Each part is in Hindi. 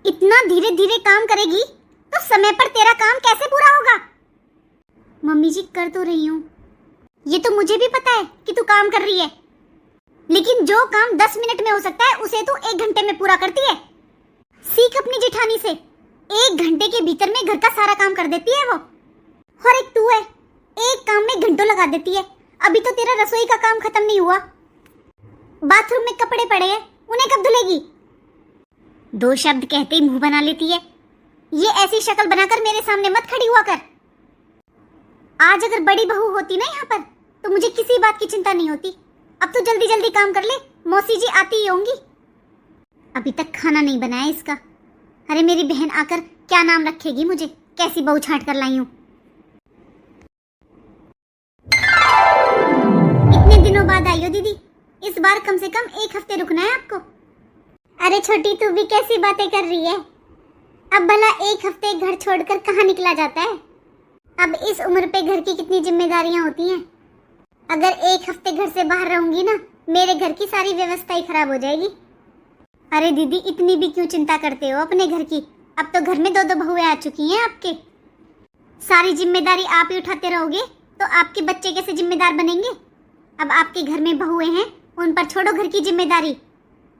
इतना धीरे धीरे काम करेगी तो समय पर तेरा काम कैसे पूरा होगा? मम्मी जी कर तो रही हूँ, ये तो मुझे भी पता है कि तू काम कर रही है, लेकिन जो काम 10 मिनट में हो सकता है उसे तू 1 घंटे में पूरा करती है। सीख अपनी जेठानी से, 1 घंटे के भीतर में घर का सारा काम कर देती है वो। और एक तू है, एक काम में घंटों लगा देती है। अभी तो तेरा रसोई का काम खत्म नहीं हुआ, बाथरूम में कपड़े पड़े हैं, उन्हें कब धुलेगी? 2 शब्द कहते ही मुंह बना लेती है। ये ऐसी शक्ल बनाकर मेरे सामने मत खड़ी हुआ कर। आज अगर बड़ी बहू होती ना यहाँ पर तो मुझे किसी बात की चिंता नहीं होती। अब तो जल्दी जल्दी काम कर ले, मौसी जी आती ही होंगी। अभी तक खाना नहीं बनाया इसका। अरे मेरी बहन आकर क्या नाम रखेगी मुझे, कैसी बहू छांट कर लाई हूँ। इतने दिनों बाद आई हो दीदी, इस बार कम से कम 1 हफ्ते रुकना है आपको। अरे छोटी तू भी कैसी बातें कर रही है? अब भला 1 हफ्ते घर छोड़कर कहाँ निकला जाता है? अब इस उम्र पे घर की कितनी जिम्मेदारियां होती हैं। अगर 1 हफ्ते घर से बाहर रहूंगी ना, मेरे घर की सारी व्यवस्था ही खराब हो जाएगी। अरे दीदी इतनी भी क्यों चिंता करते हो अपने घर की? अब तो घर में 2-2 बहुएं आ चुकी हैं आपके। सारी जिम्मेदारी आप ही उठाते रहोगे तो आपके बच्चे कैसे जिम्मेदार बनेंगे? अब आपके घर में बहुएं हैं, उन पर छोड़ो घर की जिम्मेदारी।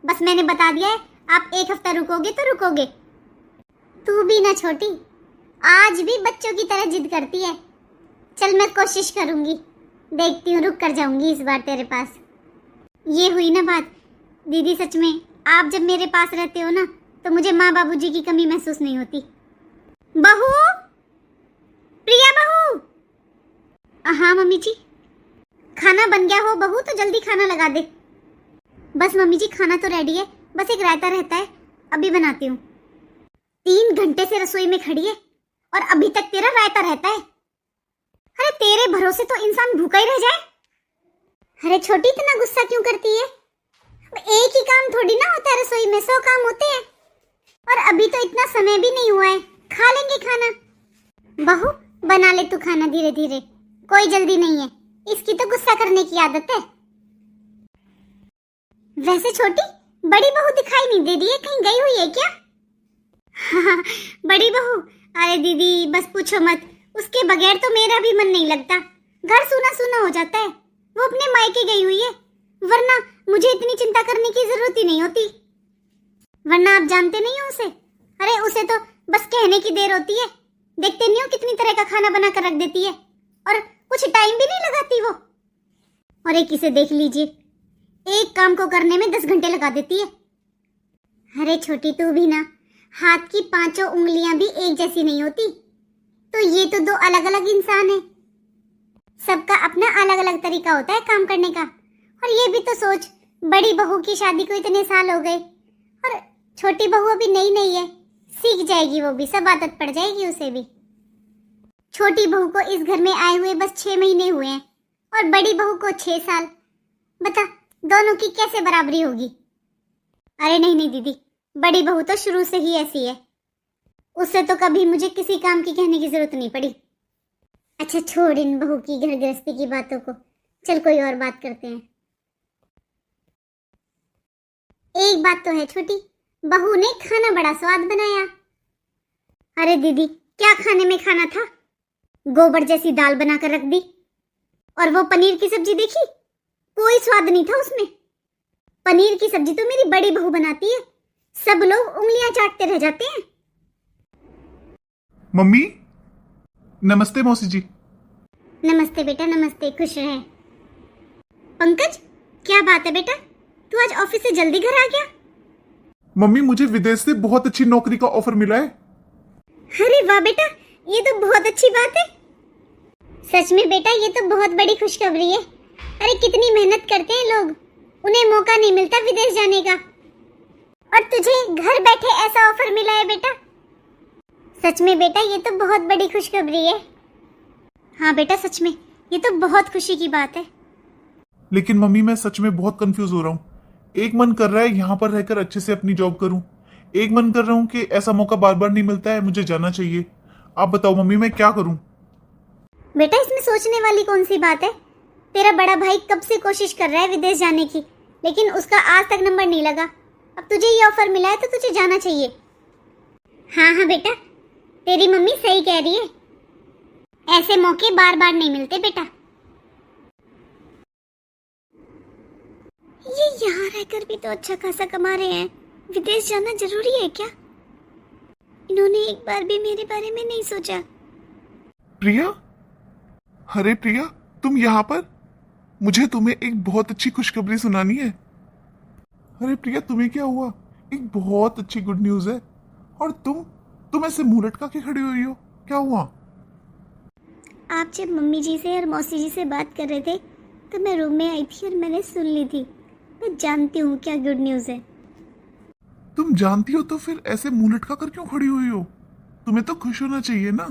बस मैंने बता दिया है, आप 1 हफ्ता रुकोगे तो रुकोगे। तू भी ना छोटी, आज भी बच्चों की तरह जिद करती है। चल मैं कोशिश करूंगी, देखती हूँ रुक कर जाऊंगी इस बार तेरे पास। ये हुई ना बात। दीदी सच में आप जब मेरे पास रहते हो ना तो मुझे माँ बाबूजी की कमी महसूस नहीं होती। बहू, प्रिया बहू। हाँ मम्मी जी। खाना बन गया हो बहू तो जल्दी खाना लगा दे। बस मम्मी जी खाना तो रेडी है, बस एक रायता रहता है, अभी बनाती हूँ। 3 घंटे से रसोई में खड़ी है और अभी तक तेरा रायता रहता है। अरे तेरे भरोसे तो इंसान भूखा ही रह जाए। अरे छोटी इतना गुस्सा क्यों करती है? एक ही काम थोड़ी ना होता है रसोई में, 100 काम होते हैं। और अभी तो इतना समय भी नहीं हुआ है, खा लेंगे खाना। बहू बना ले तू खाना धीरे धीरे, कोई जल्दी नहीं है। इसकी तो गुस्सा करने की आदत है। वैसे छोटी बड़ी बहू दिखाई नहीं दे रही है, कहीं गई हुई है क्या? हाँ, बड़ी बहू, अरे दीदी बस पूछो मत, उसके बगैर तो मेरा भी मन नहीं लगता। घर सूना सूना हो जाता है। वो अपने मायके गई हुई है, वरना मुझे इतनी चिंता करने की जरूरत ही नहीं होती। वरना आप जानते नहीं हो उसे। अरे उसे तो बस कहने की देर होती है। देखते नहीं हो कितनी तरह का खाना बना कर रख देती है और कुछ टाइम भी नहीं लगाती वो। और एक इसे देख लीजिए, एक काम को करने में 10 घंटे लगा देती है। अरे छोटी तू भी ना, हाथ की 5 उंगलियां भी एक जैसी नहीं होती। तो ये तो 2 अलग अलग इंसान है। सबका अपना अलग अलग तरीका होता है काम करने का। और ये भी तो सोच, बड़ी बहू की शादी को इतने साल हो गए और छोटी बहू अभी नई नई है, सीख जाएगी वो भी, सब आदत पड़ जाएगी उसे भी। छोटी बहू को इस घर में आए हुए बस 6 महीने हुए हैं और बड़ी बहू को 6 साल। बता दोनों की कैसे बराबरी होगी? अरे नहीं नहीं दीदी, बड़ी बहू तो शुरू से ही ऐसी है, उससे तो कभी मुझे किसी काम की कहने की जरूरत नहीं पड़ी। अच्छा छोड़ इन बहू की घर गृहस्थी की बातों को, चल कोई और बात करते हैं। एक बात तो है छोटी, बहू ने खाना बड़ा स्वाद बनाया। अरे दीदी क्या खाने में खाना था? गोबर जैसी दाल बनाकर रख दी। और वो पनीर की सब्जी देखी, कोई स्वाद नहीं था उसमें। पनीर की सब्जी तो मेरी बड़ी बहू बनाती है, सब लोग उंगलियां चाटते रह जाते हैं। मम्मी नमस्ते। मौसी जी नमस्ते बेटा, नमस्ते, खुश रहे। पंकज क्या बात है बेटा, तू आज ऑफिस से जल्दी घर आ गया? मम्मी मुझे विदेश से बहुत अच्छी नौकरी का ऑफर मिला है। अरे वाह बेटा, ये तो बहुत अच्छी बात है। सच में बेटा ये तो बहुत बड़ी खुशखबरी है। अरे कितनी मेहनत करते हैं लोग, उन्हें मौका नहीं मिलता विदेश जाने का, और तुझे घर बैठे ऐसा ऑफर मिला है बेटा। सच में बेटा ये तो बहुत बड़ी खुशखबरी है। हाँ बेटा सच में ये तो बहुत खुशी की बात है। लेकिन मम्मी मैं सच में बहुत कंफ्यूज हो रहा हूँ। एक मन कर रहा है यहाँ पर रहकर अच्छे से अपनी जॉब करूँ, एक मन कर रहा हूँ कि ऐसा मौका बार बार नहीं मिलता है, मुझे जाना चाहिए। आप बताओ मम्मी मैं क्या करूँ? बेटा इसमें सोचने वाली कौन सी बात है? तेरा बड़ा भाई कब से कोशिश कर रहा है विदेश जाने की, लेकिन उसका आज तक नंबर नहीं लगा। अब तुझे ये ऑफर मिला है तो तुझे जाना चाहिए। हाँ हाँ बेटा, तेरी मम्मी सही कह रही है, ऐसे मौके बार बार नहीं मिलते बेटा। ये यहाँ रहकर भी तो अच्छा खासा कमा रहे हैं, विदेश जाना जरूरी है क्या? इन्होंने एक बार भी मेरे बारे में नहीं सोचा। प्रिया, अरे प्रिया, तुम यहाँ पर? मुझे तुम्हें एक बहुत अच्छी खुशखबरी सुनानी है। अरे प्रिया, तुम्हें क्या हुआ? एक बहुत अच्छी गुड न्यूज है। और तुम ऐसे मुंह लटका के खड़ी हुई हो, क्या हुआ? आप जब मम्मी जी से और मौसी जी से बात कर रहे थे तो मैं रूम में आई थी और मैंने सुन ली थी। मैं जानती हूँ क्या गुड न्यूज़ है। तुम जानती हो तो फिर ऐसे मुंह लटका कर क्यों खड़ी हुई हो? तुम्हें तो खुश होना चाहिए ना।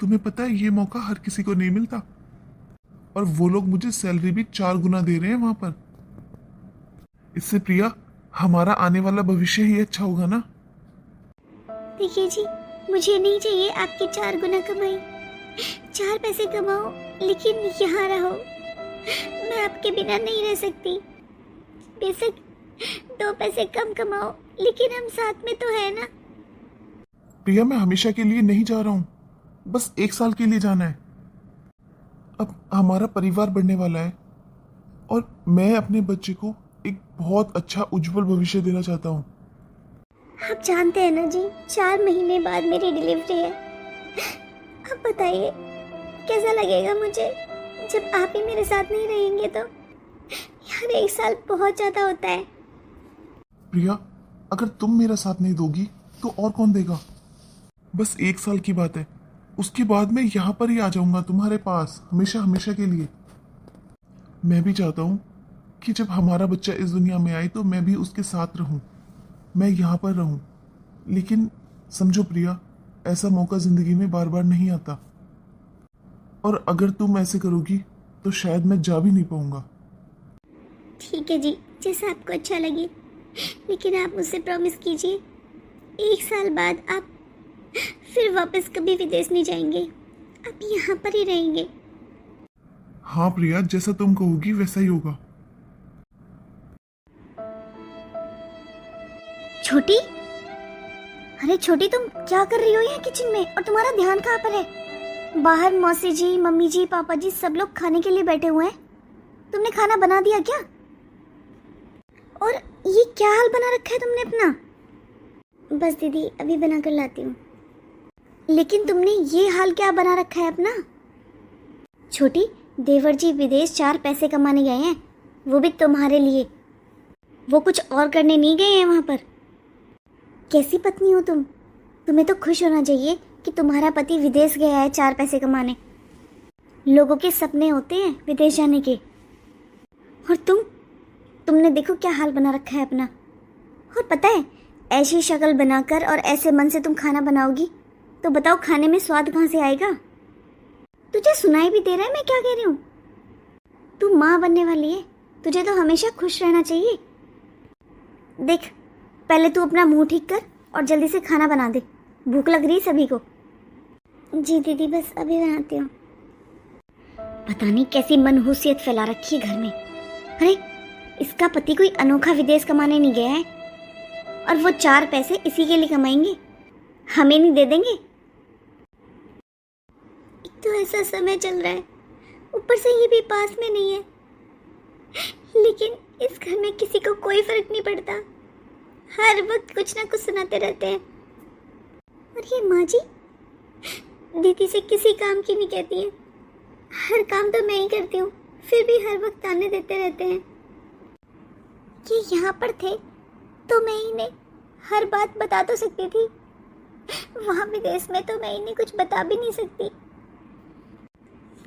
तुम्हें पता है ये मौका हर किसी को नहीं मिलता, और वो लोग मुझे सैलरी भी 4 गुना दे रहे हैं वहां पर। इससे प्रिया, हमारा आने वाला भविष्य ही अच्छा होगा ना। देखिए जी, मुझे नहीं चाहिए आपकी 4 गुना कमाई। 4 पैसे कमाओ लेकिन यहाँ रहो। मैं आपके बिना नहीं रह सकती। बेशक 2 पैसे कम कमाओ लेकिन हम साथ में तो है ना। प्रिया, मैं हमेशा के लिए नहीं जा रहा हूँ, बस 1 साल के लिए जाना है। अब हमारा परिवार बढ़ने वाला है और मैं अपने बच्चे को एक बहुत अच्छा उज्जवल भविष्य देना चाहता हूँ। आप जानते हैं ना जी, 4 महीने बाद मेरी डिलीवरी है। अब बताइए कैसा लगेगा मुझे जब आप ही मेरे साथ नहीं रहेंगे तो। यार 1 साल बहुत ज़्यादा होता है। प्रिया, अगर तुम मेरा साथ नहीं दोगी तो और कौन देगा? बस 1 साल की बात है, उसके बाद मैं यहाँ पर ही आ जाऊंगा तुम्हारे पास, हमेशा हमेशा के लिए। मैं भी चाहता हूँ कि जब हमारा बच्चा इस दुनिया में आए तो मैं भी उसके साथ रहूं, मैं यहाँ पर रहूं। लेकिन समझो प्रिया, ऐसा मौका जिंदगी में बार बार नहीं आता, और अगर तुम ऐसे करोगी तो शायद मैं जा भी नहीं पाऊंगा। ठीक है जी, जैसा आपको अच्छा लगे, लेकिन आप मुझसे प्रॉमिस कीजिए 1 साल बाद आप फिर वापस कभी विदेश नहीं जाएंगे, आप यहाँ पर ही रहेंगे। हाँ प्रिया, जैसा तुम कहोगी वैसा ही होगा। छोटी, अरे छोटी, तुम क्या कर रही हो यहाँ किचन में? और तुम्हारा ध्यान कहाँ पर है? बाहर मौसी जी, मम्मी जी, पापा जी सब लोग खाने के लिए बैठे हुए हैं। तुमने खाना बना दिया क्या? और ये क्या हाल बना रखा है तुमने अपना? बस दीदी, अभी बना कर लाती हूँ। लेकिन तुमने ये हाल क्या बना रखा है अपना? छोटी, देवर जी विदेश 4 पैसे कमाने गए हैं, वो भी तुम्हारे लिए। वो कुछ और करने नहीं गए हैं वहाँ पर। कैसी पत्नी हो तुम? तुम्हें तो खुश होना चाहिए कि तुम्हारा पति विदेश गया है 4 पैसे कमाने। लोगों के सपने होते हैं विदेश जाने के, और तुमने देखो क्या हाल बना रखा है अपना। और पता है, ऐसी शक्ल बनाकर और ऐसे मन से तुम खाना बनाओगी तो बताओ खाने में स्वाद कहाँ से आएगा? तुझे सुनाई भी दे रहा है मैं क्या कह रही हूँ? तू माँ बनने वाली है, तुझे तो हमेशा खुश रहना चाहिए। देख, पहले तू अपना मुंह ठीक कर और जल्दी से खाना बना दे, भूख लग रही सभी को। जी दीदी, बस अभी बनाती हूँ। पता नहीं कैसी मनहूसियत फैला रखी है घर में। अरे इसका पति कोई अनोखा विदेश कमाने नहीं गया है, और वो 4 पैसे इसी के लिए कमाएंगे, हमें नहीं दे देंगे। एक तो ऐसा समय चल रहा है, ऊपर से ये भी पास में नहीं है, लेकिन इस घर में किसी को कोई फर्क नहीं पड़ता। हर वक्त कुछ ना कुछ सुनाते रहते हैं। और ये माँ जी दीदी से किसी काम की नहीं कहती है। हर काम तो मैं ही करती हूँ, फिर भी हर वक्त ताने देते रहते हैं। ये यहाँ पर थे तो मैं इन्हें हर बात बता तो सकती थी, वहाँ विदेश में तो मैं इन्हें कुछ बता भी नहीं सकती,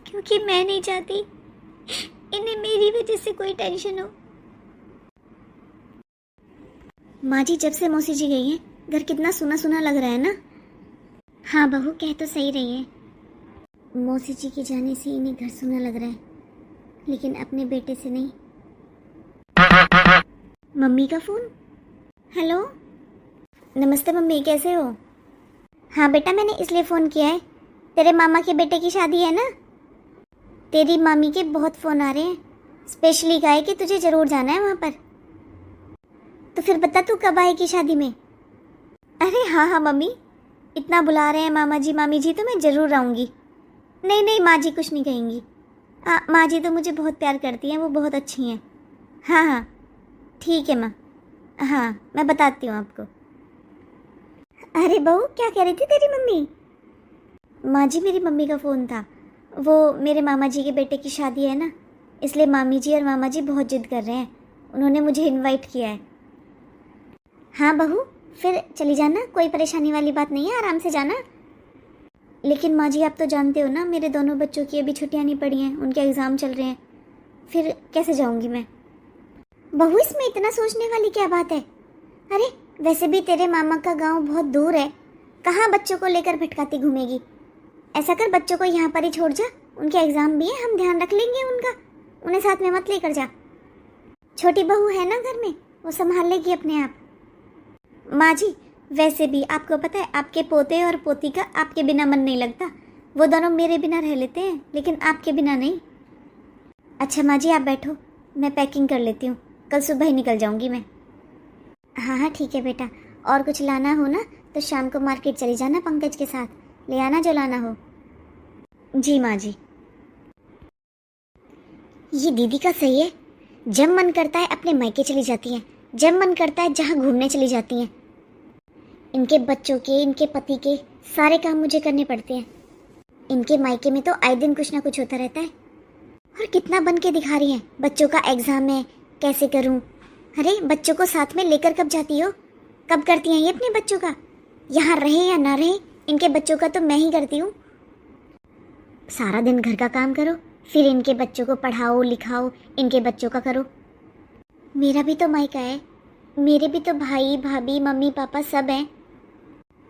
क्योंकि मैं नहीं चाहती इन्हें मेरी वजह से कोई टेंशन हो। माँ जी, जब से मौसी जी गई हैं घर कितना सुना सुना लग रहा है ना। हाँ बहू, कह तो सही रही है। मौसी जी के जाने से इन्हें घर सुना लग रहा है, लेकिन अपने बेटे से नहीं। मम्मी का फोन। हेलो, नमस्ते मम्मी, कैसे हो? हाँ बेटा, मैंने इसलिए फ़ोन किया है, तेरे मामा के बेटे की शादी है ना। तेरी मामी के बहुत फ़ोन आ रहे हैं, स्पेशली कहा है कि तुझे ज़रूर जाना है वहाँ पर। तो फिर बता, तू कब आएगी शादी में? अरे अरे हाँ हाँ मम्मी, इतना बुला रहे हैं मामा जी मामी जी तो मैं ज़रूर आऊँगी। नहीं नहीं माँ जी कुछ नहीं कहेंगी। हाँ माँ जी तो मुझे बहुत प्यार करती हैं, वो बहुत अच्छी हैं। हाँ हाँ ठीक है माँ, हाँ मैं बताती हूँ आपको। अरे बहू क्या कह रही थी तेरी मम्मी? माँ जी मेरी मम्मी का फ़ोन था, वो मेरे मामा जी के बेटे की शादी है ना, इसलिए मामी जी और मामा जी बहुत जिद कर रहे हैं, उन्होंने मुझे इनवाइट किया है। हाँ बहू फिर चली जाना, कोई परेशानी वाली बात नहीं है, आराम से जाना। लेकिन माँ जी आप तो जानते हो ना मेरे दोनों बच्चों की अभी छुट्टियाँ नहीं पड़ी हैं, उनके एग्ज़ाम चल रहे हैं, फिर कैसे जाऊँगी मैं? बहू इसमें इतना सोचने वाली क्या बात है? अरे वैसे भी तेरे मामा का गांव बहुत दूर है, कहाँ बच्चों को लेकर भटकाती घूमेगी। ऐसा कर बच्चों को यहाँ पर ही छोड़ जा, उनके एग्ज़ाम भी है, हम ध्यान रख लेंगे उनका, उन्हें साथ में मत लेकर जा। छोटी बहू है ना घर में, वो संभाल लेगी अपने आप। माँ जी वैसे भी आपको पता है आपके पोते और पोती का आपके बिना मन नहीं लगता, वो दोनों मेरे बिना रह लेते हैं लेकिन आपके बिना नहीं। अच्छा माँ जी आप बैठो, मैं पैकिंग कर लेती हूँ, कल सुबह ही निकल जाऊँगी मैं। हाँ हाँ ठीक है बेटा, और कुछ लाना हो ना तो शाम को मार्केट चली जाना, पंकज के साथ ले आना जो लाना हो। जी माँ जी। ये दीदी का सही है, जब मन करता है अपने मायके चली जाती हैं, जब मन करता है जहाँ घूमने चली जाती हैं। इनके बच्चों के, इनके पति के सारे काम मुझे करने पड़ते हैं। इनके मायके में तो आए दिन कुछ ना कुछ होता रहता है। और कितना बन के दिखा रही हैं, बच्चों का एग्ज़ाम है कैसे करूं। अरे बच्चों को साथ में लेकर कब जाती हो, कब करती हैं ये अपने बच्चों का? यहाँ रहे या ना रहे, इनके बच्चों का तो मैं ही करती हूँ। सारा दिन घर का काम करो, फिर इनके बच्चों को पढ़ाओ लिखाओ, इनके बच्चों का करो। मेरा भी तो मायका है, मेरे भी तो भाई भाभी मम्मी पापा सब हैं,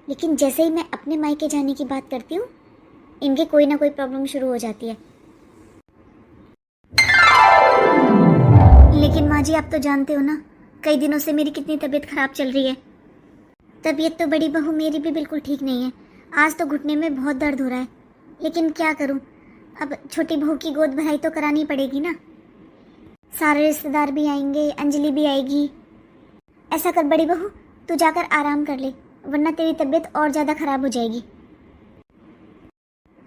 लेकिन जैसे ही मैं अपने मायके जाने की बात करती हूँ इनके कोई ना कोई प्रॉब्लम शुरू हो जाती है। लेकिन माँ जी आप तो जानते हो ना कई दिनों से मेरी कितनी तबीयत खराब चल रही है। तबीयत तो बड़ी बहू मेरी भी बिल्कुल ठीक नहीं है, आज तो घुटने में बहुत दर्द हो रहा है, लेकिन क्या करूँ, अब छोटी बहू की गोद भराई तो करानी पड़ेगी ना। सारे रिश्तेदार भी आएंगे, अंजलि भी आएगी। ऐसा कर बड़ी बहू तू जाकर आराम कर ले, वरना तेरी तबीयत और ज़्यादा खराब हो जाएगी।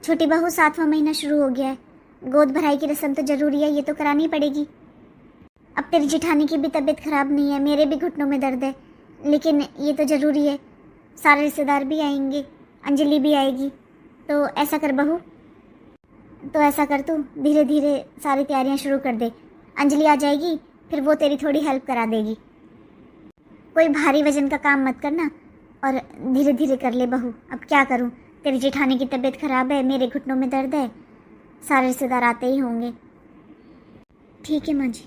छोटी बहू 7वां महीना शुरू हो गया है, गोद भराई की रस्म तो ज़रूरी है, ये तो करानी पड़ेगी। अब तेरी जिठानी की भी तबीयत खराब नहीं है, मेरे भी घुटनों में दर्द है, लेकिन ये तो ज़रूरी है। सारे रिश्तेदार भी आएंगे, अंजलि भी आएगी, तो ऐसा कर बहू, तो ऐसा कर तू धीरे धीरे सारी तैयारियां शुरू कर दे। अंजलि आ जाएगी, फिर वो तेरी थोड़ी हेल्प करा देगी। कोई भारी वजन का काम मत करना और धीरे धीरे कर ले बहू। अब क्या करूं, तेरी जेठानी की तबीयत खराब है, मेरे घुटनों में दर्द है, सारे रिश्तेदार आते ही होंगे। ठीक है माँ जी।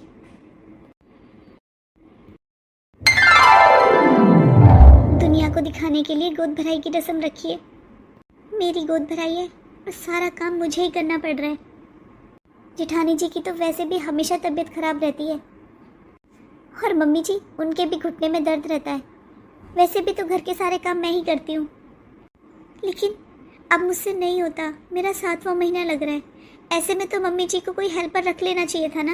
दुनिया को दिखाने के लिए गोद भराई की रस्म रखी है, मेरी गोद भराई है और सारा काम मुझे ही करना पड़ रहा है। जेठानी जी की तो वैसे भी हमेशा तबीयत खराब रहती है, और मम्मी जी उनके भी घुटने में दर्द रहता है। वैसे भी तो घर के सारे काम मैं ही करती हूँ, लेकिन अब मुझसे नहीं होता, मेरा 7वां महीना लग रहा है। ऐसे में तो मम्मी जी को कोई हेल्पर रख लेना चाहिए था ना।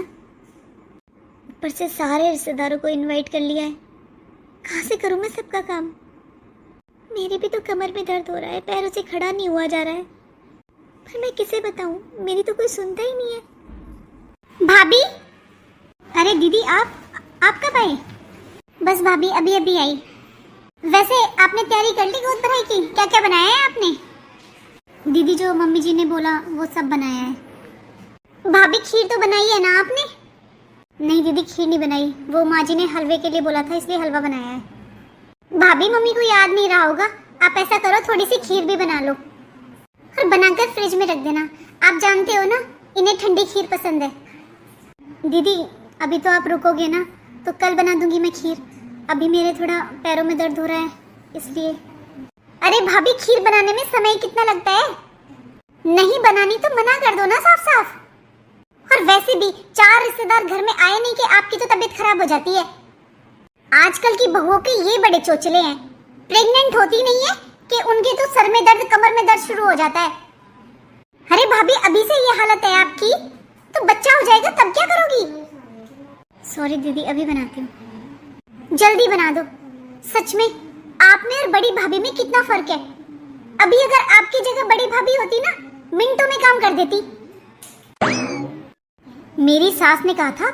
ऊपर से सारे रिश्तेदारों को इनवाइट कर लिया है, कहाँ से करूँ मैं सबका काम। मेरी भी तो कमर में दर्द हो रहा है, पैरों से खड़ा नहीं हुआ जा रहा है, पर मैं किसे बताऊँ, मेरी तो कोई सुनता ही नहीं है। भाभी, अरे दीदी आप कब आए? बस भाभी अभी अभी आई। वैसे आपने तैयारी कर ली गोद भराई की, क्या क्या बनाया है आपने? दीदी जो मम्मी जी ने बोला वो सब बनाया है। भाभी खीर तो बनाई है ना आपने? नहीं दीदी खीर नहीं बनाई, वो माँ जी ने हलवे के लिए बोला था इसलिए हलवा बनाया है। भाभी मम्मी को याद नहीं रहा होगा, आप ऐसा करो थोड़ी सी खीर भी बना लो और बनाकर फ्रिज में रख देना। आप जानते हो ना इन्हें ठंडी खीर पसंद है। दीदी अभी तो आप रुकोगे ना तो कल बना दूंगी मैं खीर, अभी मेरे थोड़ा पैरों में दर्द हो रहा है इसलिए। अरे भाभी खीर बनाने में समय कितना लगता है, नहीं बनानी तो मना कर दो ना साफ साफ। और वैसे भी 4 रिश्तेदार घर में आए नहीं कि आपकी तो तबीयत खराब हो जाती है। आजकल की बहुओं के ये बड़े चोचले हैं, प्रेग्नेंट होती नहीं है कि उनके तो सर में दर्द कमर में दर्द शुरू हो जाता है। अरे भाभी अभी से ये हालत है आपकी तो बच्चा हो जाएगा तब क्या करोगी? सॉरी दीदी अभी बनाती हूँ, जल्दी बना दो, सच में आपने और बड़ी भाभी में कितना फर्क है। अभी अगर आपकी जगह बड़ी भाभी होती ना, मिनटों में काम कर देती। मेरी सास ने कहा था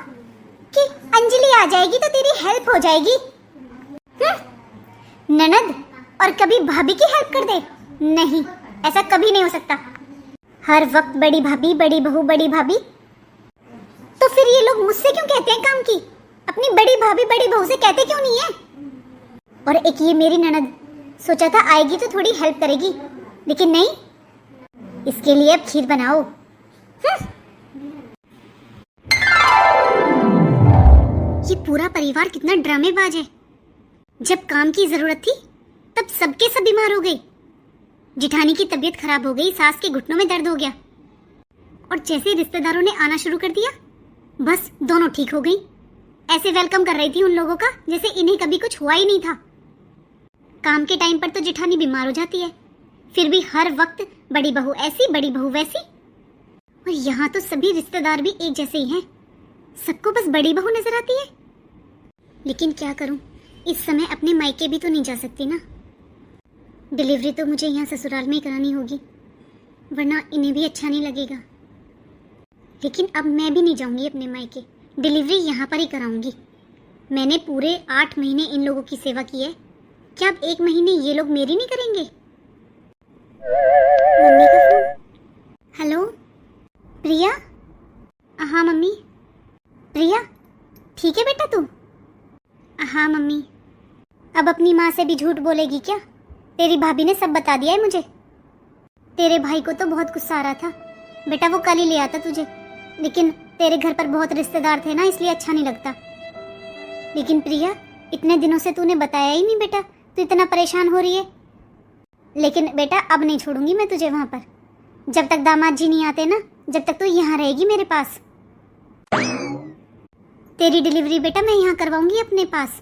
कि अंजलि आ जाएगी तो तेरी हेल्प हो जाएगी। ननद और कभी भाभी की हेल्प कर दे? नहीं, ऐसा कभी नहीं हो सकता। हर वक्त बड़ी भाभी, बड़ी बहू, बड़ी भाभी। तो फिर ये लोग मुझसे क्यों कहते हैं काम की? अपनी बड़ी भाभी, बड़ी बहू से कहते क्यों नहीं है? और एक ये मेरी ननद, सोचा था आएगी तो थोड़ी हेल्प करेगी, लेकिन नहीं, इसके लिए अब खीर बनाओ। ये पूरा परिवार कितना ड्रामेबाज है। जब काम की जरूरत थी तब सबके सब बीमार हो गए। जिठानी की तबीयत खराब हो गई, सास के घुटनों में दर्द हो गया, और जैसे रिश्तेदारों ने आना शुरू कर दिया, बस दोनों ठीक हो गई। ऐसे वेलकम कर रही थी उन लोगों का जैसे इन्हें कभी कुछ हुआ ही नहीं था। काम के टाइम पर तो जिठानी बीमार हो जाती है, फिर भी हर वक्त बड़ी बहू ऐसी, बड़ी बहू वैसी। और यहाँ तो सभी रिश्तेदार भी एक जैसे ही हैं, सबको बस बड़ी बहू नजर आती है। लेकिन क्या करूं, इस समय अपने मायके भी तो नहीं जा सकती ना। डिलीवरी तो मुझे यहाँ ससुराल में ही करानी होगी, वरना इन्हें भी अच्छा नहीं लगेगा। लेकिन अब मैं भी नहीं जाऊंगी अपने मायके, डिलीवरी यहाँ पर ही कराऊंगी। मैंने पूरे 8 महीने इन लोगों की सेवा की है, क्या अब 1 महीने ये लोग मेरी नहीं करेंगे? मम्मी का फोन। हेलो प्रिया। हाँ मम्मी। प्रिया ठीक है बेटा तू? हाँ मम्मी। अब अपनी माँ से भी झूठ बोलेगी क्या? तेरी भाभी ने सब बता दिया है मुझे। तेरे भाई को तो बहुत गुस्सा आ रहा था बेटा, वो कल ही ले आता तुझे, लेकिन तेरे घर पर बहुत रिश्तेदार थे ना, इसलिए अच्छा नहीं लगता। लेकिन प्रिया, इतने दिनों से तूने बताया ही नहीं बेटा, तू इतना परेशान हो रही है। लेकिन बेटा अब नहीं छोड़ूंगी मैं तुझे वहां पर, जब तक दामाद जी नहीं आते ना, जब तक तू यहाँ रहेगी मेरे पास। तेरी डिलीवरी बेटा मैं यहाँ करवाऊंगी अपने पास।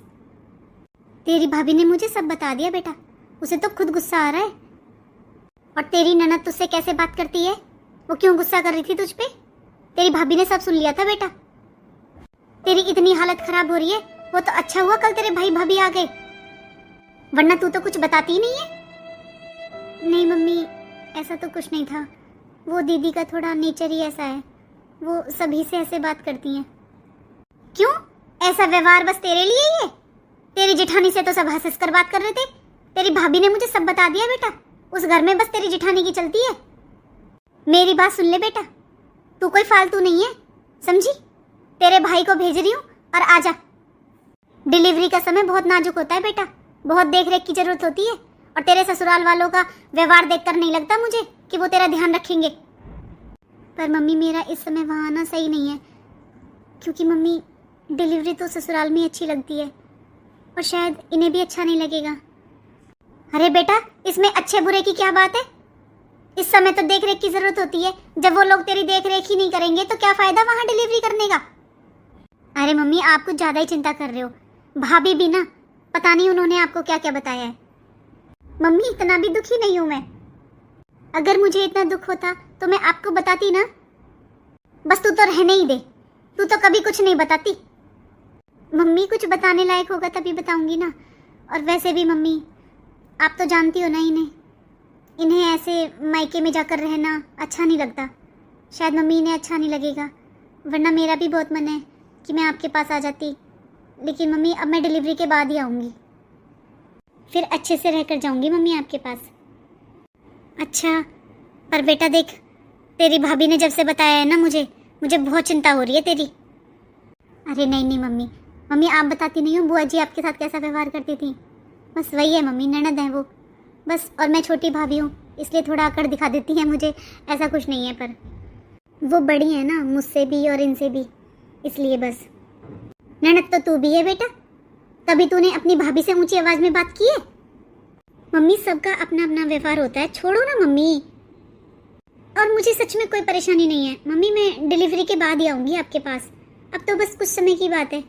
तेरी भाभी ने मुझे सब बता दिया बेटा, उसे तो खुद गुस्सा आ रहा है। और तेरी ननद तुझसे कैसे बात करती है, वो क्यों गुस्सा कर रही थी तुझ पे? तेरी भाभी ने सब सुन लिया था बेटा। तेरी इतनी हालत खराब हो रही है, वो तो अच्छा हुआ कल तेरे भाई भाभी आ गए, वरना तू तो कुछ बताती ही नहीं है। नहीं मम्मी, ऐसा तो कुछ नहीं था, वो दीदी का थोड़ा नेचर ही ऐसा है, वो सभी से ऐसे बात करती हैं। क्यों? ऐसा व्यवहार बस तेरे लिए ही है? तेरी जेठानी से तो सब हंस कर बात कर रहे थे। तेरी भाभी ने मुझे सब बता दिया बेटा, उस घर में बस तेरी जेठानी की चलती है। मेरी बात सुन ले बेटा, तू कोई फालतू नहीं है, समझी? तेरे भाई को भेज रही हूँ और आजा। डिलीवरी का समय बहुत नाजुक होता है बेटा, बहुत देख रेख की जरूरत होती है, और तेरे ससुराल वालों का व्यवहार देखकर नहीं लगता मुझे कि वो तेरा ध्यान रखेंगे। पर मम्मी मेरा इस समय वहाँ आना सही नहीं है, क्योंकि मम्मी डिलीवरी तो ससुराल में अच्छी लगती है, और शायद इन्हें भी अच्छा नहीं लगेगा। अरे बेटा, इसमें अच्छे बुरे की क्या बात है? इस समय तो देख रेख की जरूरत होती है, जब वो लोग तेरी देख रेख ही नहीं करेंगे तो क्या फायदा वहाँ डिलीवरी करने का? अरे मम्मी, आप कुछ ज्यादा ही चिंता कर रहे हो। भाभी भी ना, पता नहीं उन्होंने आपको क्या क्या बताया है। मम्मी, इतना भी दुखी नहीं हूं मैं। अगर मुझे इतना दुख होता तो मैं आपको बताती ना। बस तू तो रहने ही दे, तू तो कभी कुछ नहीं बताती। मम्मी, कुछ बताने लायक होगा तभी बताऊंगी ना। और वैसे भी मम्मी, आप तो जानती हो ना इन्हें ऐसे मायके में जाकर रहना अच्छा नहीं लगता। शायद मम्मी इन्हें अच्छा नहीं लगेगा, वरना मेरा भी बहुत मन है कि मैं आपके पास आ जाती। लेकिन मम्मी, अब मैं डिलीवरी के बाद ही आऊँगी, फिर अच्छे से रहकर जाऊँगी मम्मी आपके पास। अच्छा, पर बेटा देख, तेरी भाभी ने जब से बताया है ना मुझे बहुत चिंता हो रही है तेरी। अरे नहीं नहीं मम्मी, मम्मी आप बताती नहीं हो बुआ जी आपके साथ कैसा व्यवहार करती थी। बस वही है मम्मी, ननद है वो बस, और मैं छोटी भाभी हूँ इसलिए थोड़ा अकड़ दिखा देती है मुझे, ऐसा कुछ नहीं है। पर वो बड़ी है ना मुझसे भी और इनसे भी, इसलिए बस। ननद तो तू भी है बेटा, कभी तूने अपनी भाभी से ऊंची आवाज में बात की है? मम्मी, सबका अपना अपना व्यवहार होता है, छोड़ो ना मम्मी। और मुझे सच में कोई परेशानी नहीं है मम्मी, मैं डिलीवरी के बाद ही आऊँगी आपके पास। अब तो बस कुछ समय की बात है।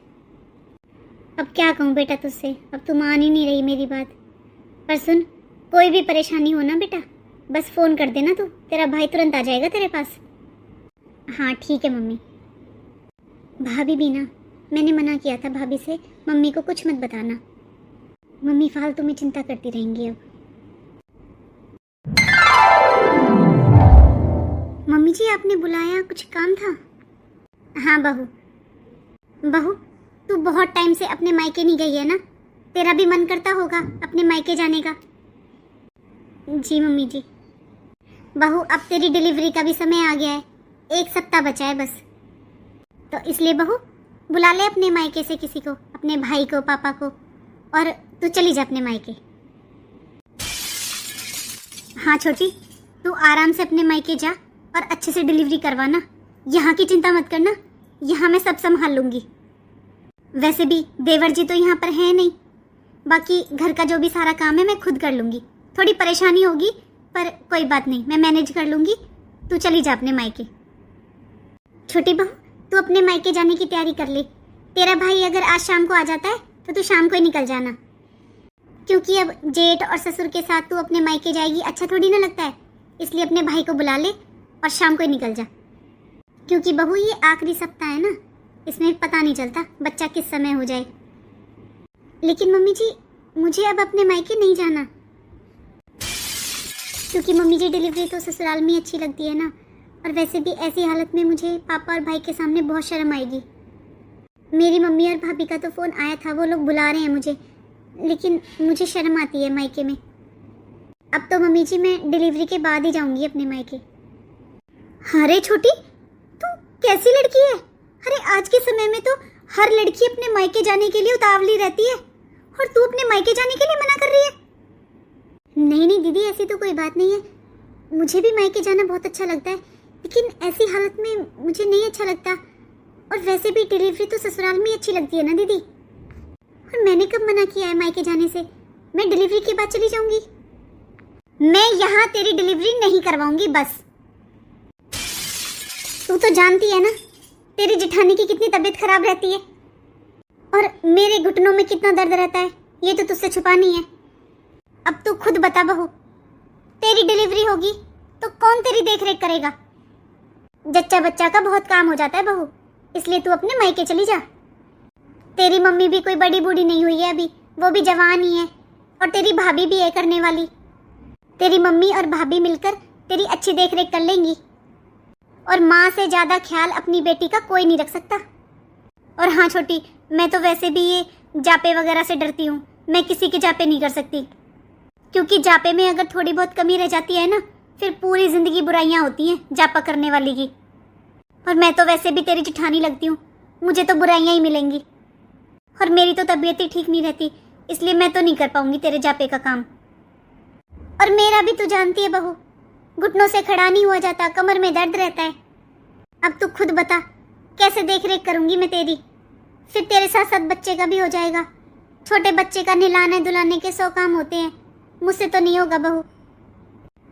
अब क्या कहूँ बेटा तुझसे, अब तू मान ही नहीं रही मेरी बात। पर सुन, कोई भी परेशानी हो ना बेटा, बस फ़ोन कर देना तू, तेरा भाई तुरंत आ जाएगा तेरे पास। हाँ ठीक है मम्मी। भाभी भी ना, मैंने मना किया था भाभी से, मम्मी को कुछ मत बताना। मम्मी फालतू में चिंता करती रहेंगी अब। मम्मी जी आपने बुलाया, कुछ काम था? हाँ बहू। बहू तू बहुत टाइम से अपने मायके नहीं गई है ना, तेरा भी मन करता होगा अपने मायके जाने का। जी मम्मी जी। बहू अब तेरी डिलीवरी का भी समय आ गया है, 1 सप्ताह बचा है बस, तो इसलिए बहू बुला ले अपने मायके से किसी को, अपने भाई को, पापा को, और तू चली जा अपने मायके। हाँ छोटी, तू आराम से अपने मायके जा और अच्छे से डिलीवरी करवाना, यहाँ की चिंता मत करना, यहाँ मैं सब संभाल लूँगी। वैसे भी देवर जी तो यहाँ पर है नहीं, बाकी घर का जो भी सारा काम है मैं खुद कर लूँगी। थोड़ी परेशानी होगी पर कोई बात नहीं, मैं मैनेज कर लूँगी। तू चली जा अपने मायके। छोटी बहू तू अपने मायके जाने की तैयारी कर ले। तेरा भाई अगर आज शाम को आ जाता है तो तू शाम को ही निकल जाना, क्योंकि अब जेठ और ससुर के साथ तू अपने मायके जाएगी, अच्छा थोड़ी ना लगता है। इसलिए अपने भाई को बुला ले और शाम को ही निकल जा, क्योंकि बहू ये आखिरी सप्ताह है ना, इसमें पता नहीं चलता बच्चा किस समय हो जाए। लेकिन मम्मी जी मुझे अब अपने मायके नहीं जाना, क्योंकि मम्मी जी डिलीवरी तो ससुराल में ही अच्छी लगती है ना, और वैसे भी ऐसी हालत में मुझे पापा और भाई के सामने बहुत शर्म आएगी। मेरी मम्मी और भाभी का तो फ़ोन आया था, वो लोग बुला रहे हैं मुझे, लेकिन मुझे शर्म आती है मायके में। अब तो मम्मी जी मैं डिलीवरी के बाद ही जाऊंगी अपने मायके। अरे छोटी तू कैसी लड़की है? अरे आज के समय में तो हर लड़की अपने मायके जाने के लिए उतावली रहती है, और तू अपने मायके जाने के लिए मना कर रही है। नहीं नहीं दीदी, ऐसी तो कोई बात नहीं है, मुझे भी मायके जाना बहुत अच्छा लगता है, लेकिन ऐसी हालत में मुझे नहीं अच्छा लगता। और वैसे भी डिलीवरी तो ससुराल में ही अच्छी लगती है ना दीदी, और मैंने कब मना किया है मायके जाने से? मैं डिलीवरी के बाद चली जाऊंगी। मैं यहाँ तेरी डिलीवरी नहीं करवाऊंगी बस। तू तो जानती है ना तेरी जेठानी की कितनी तबीयत खराब रहती है, और मेरे घुटनों में कितना दर्द रहता है, ये तो तुझसे छुपा नहीं है। अब तू खुद बता बहू, तेरी डिलीवरी होगी तो कौन तेरी देख रेख करेगा? जच्चा बच्चा का बहुत काम हो जाता है बहू, इसलिए तू अपने मायके चली जा। तेरी मम्मी भी कोई बड़ी बूढ़ी नहीं हुई है अभी, वो भी जवान ही है, और तेरी भाभी भी है करने वाली। तेरी मम्मी और भाभी मिलकर तेरी अच्छी देख रेख कर लेंगी, और माँ से ज़्यादा ख्याल अपनी बेटी का कोई नहीं रख सकता। और हाँ छोटी, मैं तो वैसे भी ये जापे वगैरह से डरती हूँ, मैं किसी के जापे नहीं कर सकती, क्योंकि जापे में अगर थोड़ी बहुत कमी रह जाती है ना, फिर पूरी ज़िंदगी बुराइयाँ होती हैं जापा करने वाली की। और मैं तो वैसे भी तेरी जेठानी लगती हूँ, मुझे तो बुराइयाँ ही मिलेंगी, और मेरी तो तबीयत ही ठीक नहीं रहती, इसलिए मैं तो नहीं कर पाऊंगी तेरे जापे का काम। और मेरा भी तू जानती है बहू, घुटनों से खड़ा नहीं हुआ जाता, कमर में दर्द रहता है। अब तू खुद बता कैसे देख रेख करूंगी मैं तेरी? फिर तेरे साथ साथ बच्चे का भी हो जाएगा। छोटे बच्चे का नहलाने धुलाने के 100 काम होते हैं, मुझसे तो नहीं होगा बहू।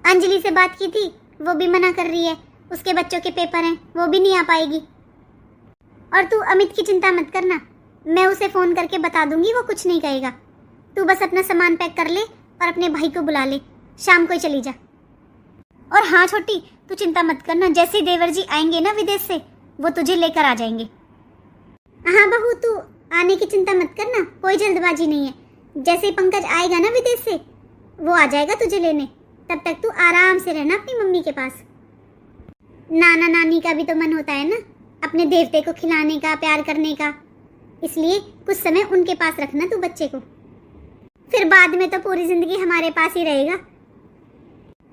अंजलि से बात की थी, वो भी मना कर रही है, उसके बच्चों के पेपर हैं, वो भी नहीं आ पाएगी। और तू अमित की चिंता मत करना, मैं उसे फ़ोन करके बता दूंगी, वो कुछ नहीं कहेगा। तू बस अपना सामान पैक कर ले और अपने भाई को बुला ले, शाम को ही चली जा। और हाँ छोटी, तू चिंता मत करना, जैसे ही देवर जी आएंगे ना विदेश से, वो तुझे लेकर आ जाएंगे। हाँ बहू, तू आने की चिंता मत करना, कोई जल्दबाजी नहीं है। जैसे ही पंकज आएगा ना विदेश से, वो आ जाएगा तुझे लेने। तब तक तू आराम से रहना अपनी मम्मी के पास। नाना नानी का भी तो मन होता है ना, अपने देवते को खिलाने का, प्यार करने का, इसलिए कुछ समय उनके पास रखना तू बच्चे को। फिर बाद में तो पूरी जिंदगी हमारे पास ही रहेगा।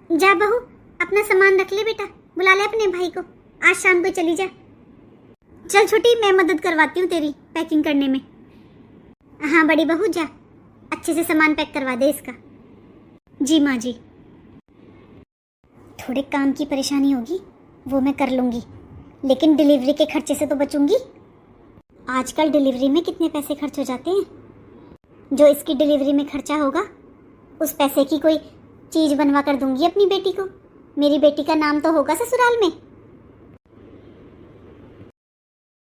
जा बहू, अपना सामान रख ले बेटा, बुला ले अपने भाई को, आज शाम को चली जा। चल छोटी, मैं मदद करवाती हूँ तेरी पैकिंग करने में। हाँ बड़ी बहू, जा अच्छे से सामान पैक करवा दे इसका। जी माँ जी। थोड़े काम की परेशानी होगी, वो मैं कर लूँगी, लेकिन डिलीवरी के खर्चे से तो बचूंगी। आजकल डिलीवरी में कितने पैसे खर्च हो जाते हैं, जो इसकी डिलीवरी में खर्चा होगा उस पैसे की कोई चीज़ बनवा कर दूंगी अपनी बेटी को। मेरी बेटी का नाम तो होगा ससुराल में।